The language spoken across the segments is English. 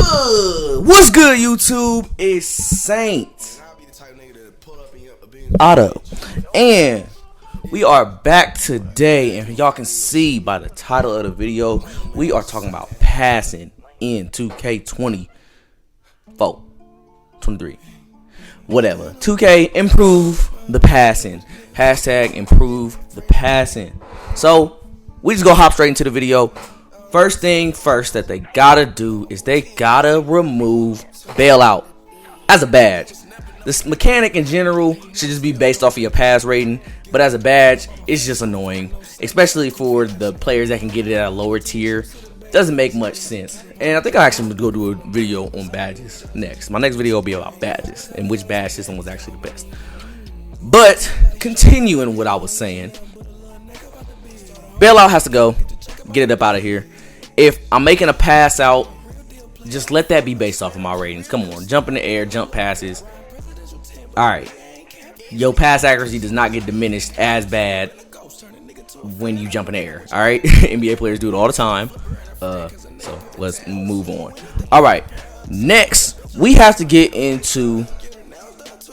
What's good, YouTube? It's Saint Otto, and we are back today. And y'all can see by the title of the video, we are talking about passing in 2K24, 23, whatever. 2K improve the passing. Hashtag improve the passing. So we just gonna hop straight into the video. First thing first that they gotta do is they gotta remove bailout as a badge. This mechanic in general should just be based off of your pass rating, but as a badge, it's just annoying, especially for the players that can get it at a lower tier. Doesn't make much sense. And I think I actually gonna go do a video on badges next. My next video will be about badges and which badge system was actually the best. But continuing what I was saying, bailout has to go. Get it up out of here. If I'm making a pass out, just let that be based off of my ratings. Come on, jump in the air, jump passes. Alright. Your pass accuracy does not get diminished as bad when you jump in the air. Alright? NBA players do it all the time. So let's move on. Alright. Next, we have to get into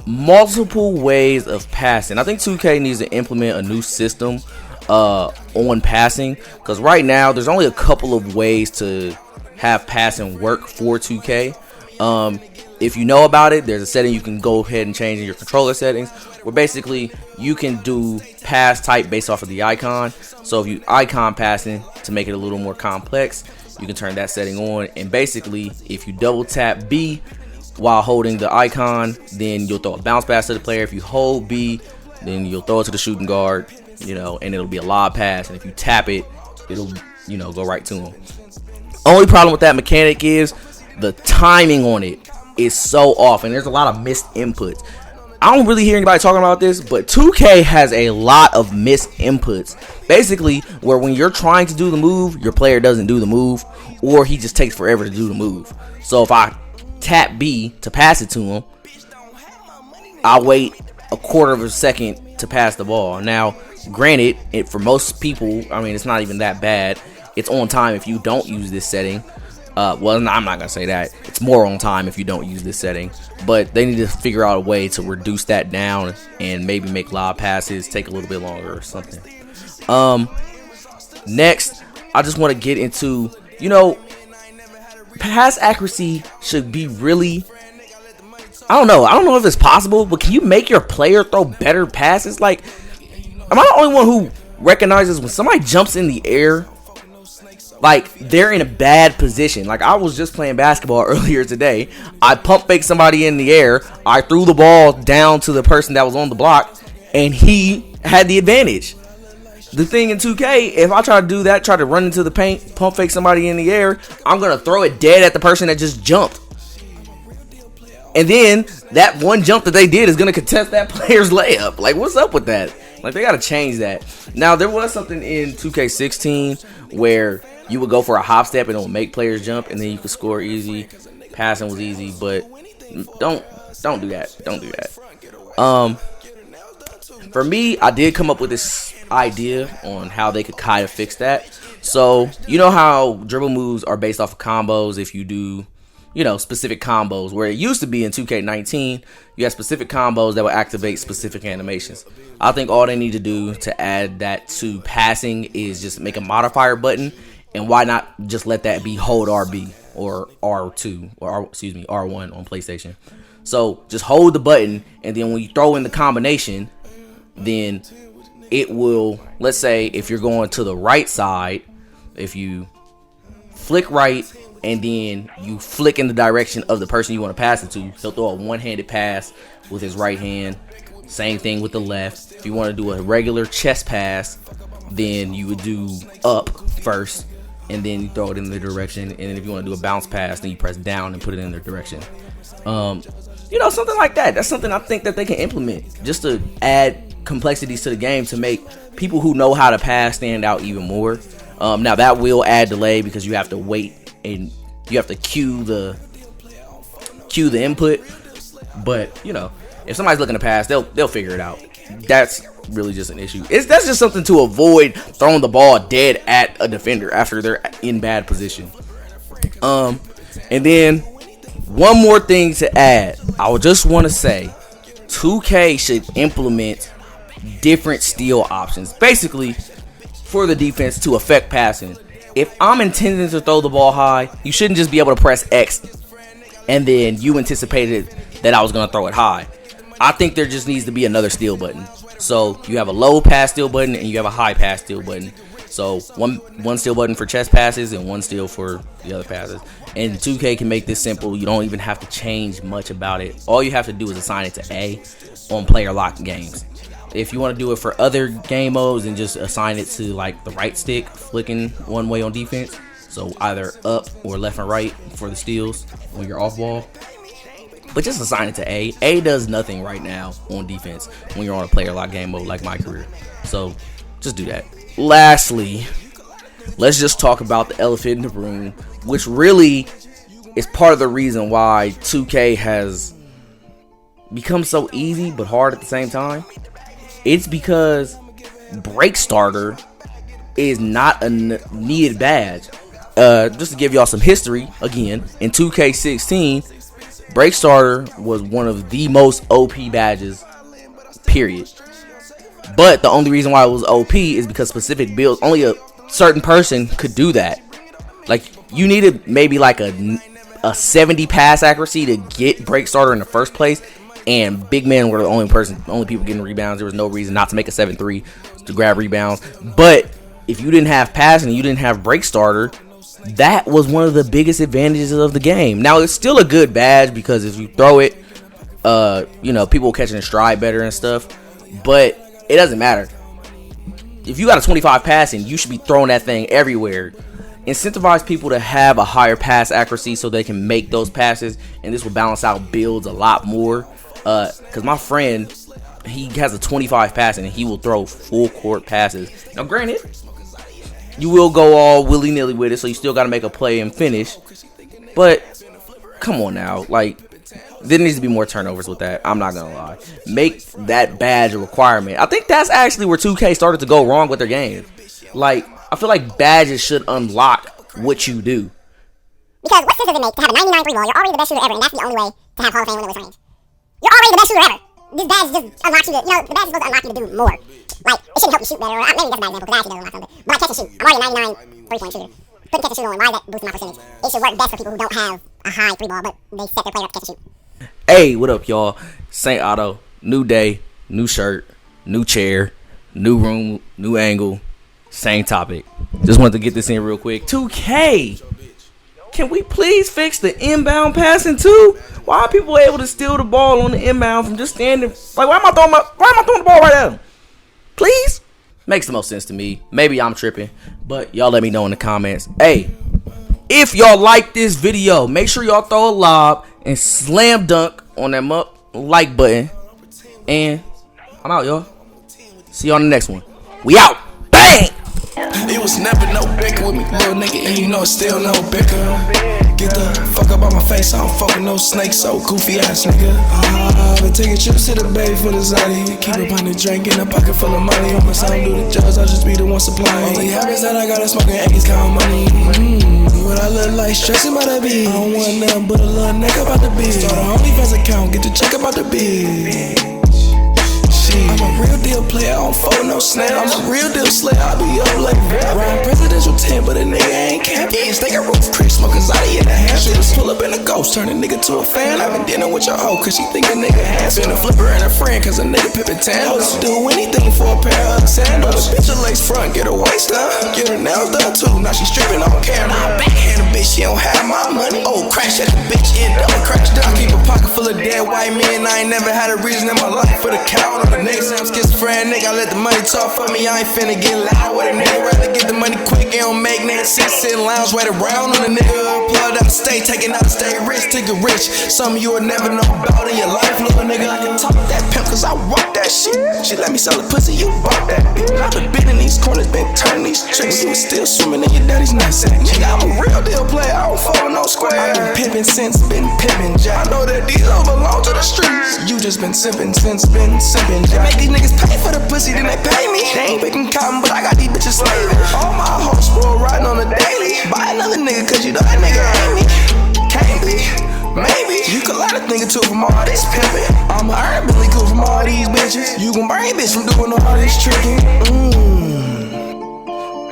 multiple ways of passing. I think 2K needs to implement a new system on passing, because right now there's only a couple of ways to have passing work for 2K. If you know about it, there's a setting you can go ahead and change in your controller settings where basically you can do pass type based off of the icon. So if you icon passing to make it a little more complex, you can turn that setting on, and basically if you double tap B while holding the icon, then you'll throw a bounce pass to the player. If you hold B, then you'll throw it to the shooting guard, you know, and it'll be a lob pass. And if you tap it, it'll, you know, go right to him. Only problem with that mechanic is the timing on it is so off, and there's a lot of missed inputs. I don't really hear anybody talking about this, but 2K has a lot of missed inputs. Basically, where when you're trying to do the move, your player doesn't do the move, or he just takes forever to do the move. So if I tap B to pass it to him, I'll wait a quarter of a second to pass the ball. Now, granted, for most people, I mean, it's not even that bad. It's on time if you don't use this setting. Well, no, I'm not gonna say that. It's more on time if you don't use this setting, but they need to figure out a way to reduce that down and maybe make lob passes take a little bit longer or something. Next, I just want to get into, you know, pass accuracy should be really, I don't know if it's possible, but can you make your player throw better passes? Like, am I the only one who recognizes when somebody jumps in the air, like they're in a bad position? Like, I was just playing basketball earlier today. I pump faked somebody in the air. I threw the ball down to the person that was on the block, and he had the advantage. The thing in 2K, if I try to do that, try to run into the paint, pump fake somebody in the air, I'm going to throw it dead at the person that just jumped. And then that one jump that they did is going to contest that player's layup. Like, what's up with that? Like, they got to change that. Now, there was something in 2K16 where you would go for a hop step and it would make players jump, and then you could score easy. Passing was easy, but don't do that. Don't do that. For me, I did come up with this idea on how they could kind of fix that. So, you know how dribble moves are based off of combos. If you do, you know, specific combos, where it used to be in 2K19, you had specific combos that would activate specific animations. I think all they need to do to add that to passing is just make a modifier button, and why not just let that be hold RB or R2 or R1 on PlayStation. So just hold the button, and then when you throw in the combination, then it will, let's say if you're going to the right side, if you flick right and then you flick in the direction of the person you want to pass it to, he'll throw a one-handed pass with his right hand. Same thing with the left. If you want to do a regular chest pass, then you would do up first, and then you throw it in the direction. And then if you want to do a bounce pass, then you press down and put it in their direction. You know, something like that. That's something I think that they can implement just to add complexities to the game to make people who know how to pass stand out even more. Now that will add delay because you have to wait and you have to cue the input. But you know, if somebody's looking to pass, they'll figure it out. That's really just an issue. That's just something to avoid throwing the ball dead at a defender after they're in bad position. And then one more thing to add. I would just want to say 2K should implement different steal options, basically for the defense to affect passing. If I'm intending to throw the ball high, you shouldn't just be able to press X and then you anticipated that I was going to throw it high. I think there just needs to be another steal button. So you have a low pass steal button and you have a high pass steal button. So one steal button for chest passes and one steal for the other passes. And 2K can make this simple. You don't even have to change much about it. All you have to do is assign it to A on player locked games. If you want to do it for other game modes, and just assign it to like the right stick flicking one way on defense. So either up or left and right for the steals when you're off ball. But just assign it to A. A does nothing right now on defense when you're on a player lock game mode like my career. So just do that. Lastly, let's just talk about the elephant in the room, which really is part of the reason why 2K has become so easy but hard at the same time. It's because Break Starter is not a needed badge. Just to give y'all some history, again, in 2K16, Break Starter was one of the most OP badges, period. But the only reason why it was OP is because specific builds, only a certain person could do that. Like, you needed maybe like a 70 pass accuracy to get Break Starter in the first place. And big men were the only people getting rebounds. There was no reason not to make a 7-3 to grab rebounds. But if you didn't have passing and you didn't have Break Starter, that was one of the biggest advantages of the game. Now, it's still a good badge because if you throw it, people will catch it in stride better and stuff. But it doesn't matter. If you got a 25 passing, you should be throwing that thing everywhere. Incentivize people to have a higher pass accuracy so they can make those passes, and this will balance out builds a lot more. Because my friend, he has a 25 passing and he will throw full court passes. Now, granted, you will go all willy-nilly with it, so you still got to make a play and finish. But come on now, like, there needs to be more turnovers with that. I'm not gonna lie. Make that badge a requirement. I think that's actually where 2K started to go wrong with their game. Like, I feel like badges should unlock what you do. Because what sense does it make to have a 99 3 ball? You're already the best shooter ever, and that's the only way to have Hall of Fame when it was range. You're already the best shooter ever. This badge just unlocks you to, the badge is supposed to unlock you to do more. Like, it shouldn't help you shoot better. Maybe that's a bad example, because that actually does unlock something. But like catch and shoot. I'm already a 99 3-point shooter. Putting catch and shoot on, why is that boosting my percentage? It should work best for people who don't have a high 3 ball, but they set their player up to catch and shoot. Hey, what up, y'all? St. Otto, new day, new shirt, new chair, new room, new angle, same topic. Just wanted to get this in real quick. 2K, can we please fix the inbound passing too? Why are people able to steal the ball on the inbound from just standing? Like, why am I throwing the ball right at them? Please? Makes the most sense to me. Maybe I'm tripping, but y'all let me know in the comments. Hey, if y'all like this video, make sure y'all throw a lob and slam dunk on that like button. And I'm out, y'all. See y'all on the next one. We out. Bang! It was never no bicker with me, little nigga, and you know it's still no bicker. Get the fuck up on my face, I don't fuck with no snakes, so goofy ass nigga. Been taking trips to the bay for the Zodi. Keep a pint of drink in a pocket full of money. On my son do the judge, I'll just be the one supplying. Only habits that I got is smoking Aggies, count money. What I look like, stressing about the beat. I don't want nothing but a little nigga about the beat. Start a OnlyFans account, get the check about the beat. I'm a real deal player, I don't fold no snap. I'm a real deal slayer, I be up like that. Ryan presidential 10, but a nigga ain't camping. Stay a roof, Chris, smoking Zodi in the hand. Just pull up in a ghost, turn a nigga to a fan. I've been dealing with your hoe, cause she think a nigga has been a flipper and a friend, cause a nigga pippin' tandles. Do anything for a pair of sandals. Bitch, a lace front, get her waist done. Get her nails done too, now she stripping on camera. I backhand a bitch, she don't have my money. Oh, crash at the bitch, end up crash down. I keep a pocket full of dead white men. I ain't never had a reason in my life for the count on the niggas. I'm schizophrenic, nigga, I let the money talk for me. I ain't finna get loud with a nigga. Rather get the money quick and don't make niggas sit lounge, wait around on a nigga. Plug out the state, taking out the state rich, to get rich. Some of you will never know about in your life, little nigga. I can talk that pimp cause I walk that shit. She let me sell the pussy, you bought that bitch. I've been in these corners, been turning these tricks. You was still swimming in your daddy's nutsack. Nigga, I'm a real deal player, I don't follow no square. I've been pimping since been pimping, I know that these don't belong to the streets. You just been simping since been simping, They make these niggas pay for the pussy, then they pay me. They ain't picking cotton, but I got these bitches slaving. All my hoes spoiled riding on the daily. Buy another nigga, cause you know that nigga ain't me. nigga too from all this pimpin'. I'm a urbanly cool from all these bitches. You gon' burn bitch from doing all this tricking.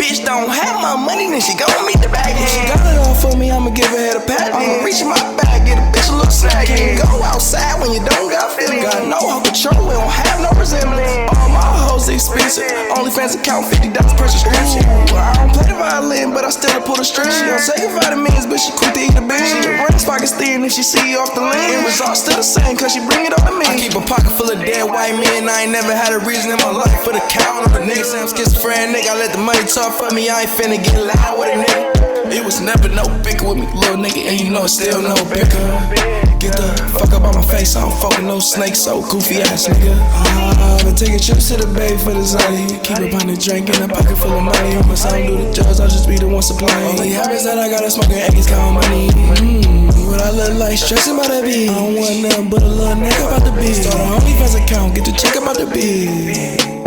Bitch don't have my money, then she gon' meet the bag. If she got it all for me, I'ma give her head a pat. I'ma reach in my bag, get a bitch a little snack. Can't go outside when you don't got feeling. Got no hoe control, we don't have no resemblance. All my hoes expensive, OnlyFans account $50 per subscription. I don't play the violin, but I still pull the string. She don't take vitamins, but she quick to eat the bean. She run pockets thin if she see you off the lane. End results still the same, cause she bring it on to me. I keep a pocket full of dead white men. I ain't never had a reason in my life for the count on the nigga. Say I'm schizophrenic, nigga. I let the money talk for me. I ain't finna get loud with a nigga. It was never no bicker with me, little nigga, and you know it's still no bicker. Get the fuck up on my face, I don't fuck with no snakes, so goofy ass nigga. Been taking trips to the bay for the Zodi. Keep up on the drink in a pocket full of money. I'ma sound do the drugs, I'll just be the one supplying. Only habits that I got is smoking eggs, count money. What I look like, stressing about that bitch. I don't want nothing but a little nigga about the bitch. Start a OnlyFans account, get the check about the bitch.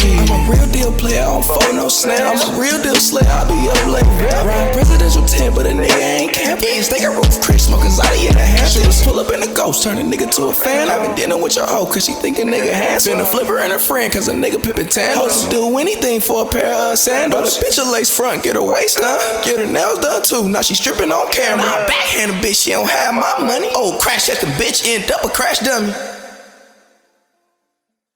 I'm a real deal player, I don't fold no snap. I'm a real deal slayer, I be up late. Ride presidential tent, but a nigga ain't camping. Steak and roof, Chris smoking Zodi in the hand. Just pull up in a ghost, turn a nigga to a fan. I been dealing with your hoe, cause she think a nigga handsome. Been a flipper and a friend, cause a nigga pippin' tandles. Do anything for a pair of sandals. Bitch a lace front, get her waist done. Get her nails done too, now she stripping on camera. Backhand a bitch, she don't have my money. Oh, crash at the bitch, end up a crash dummy.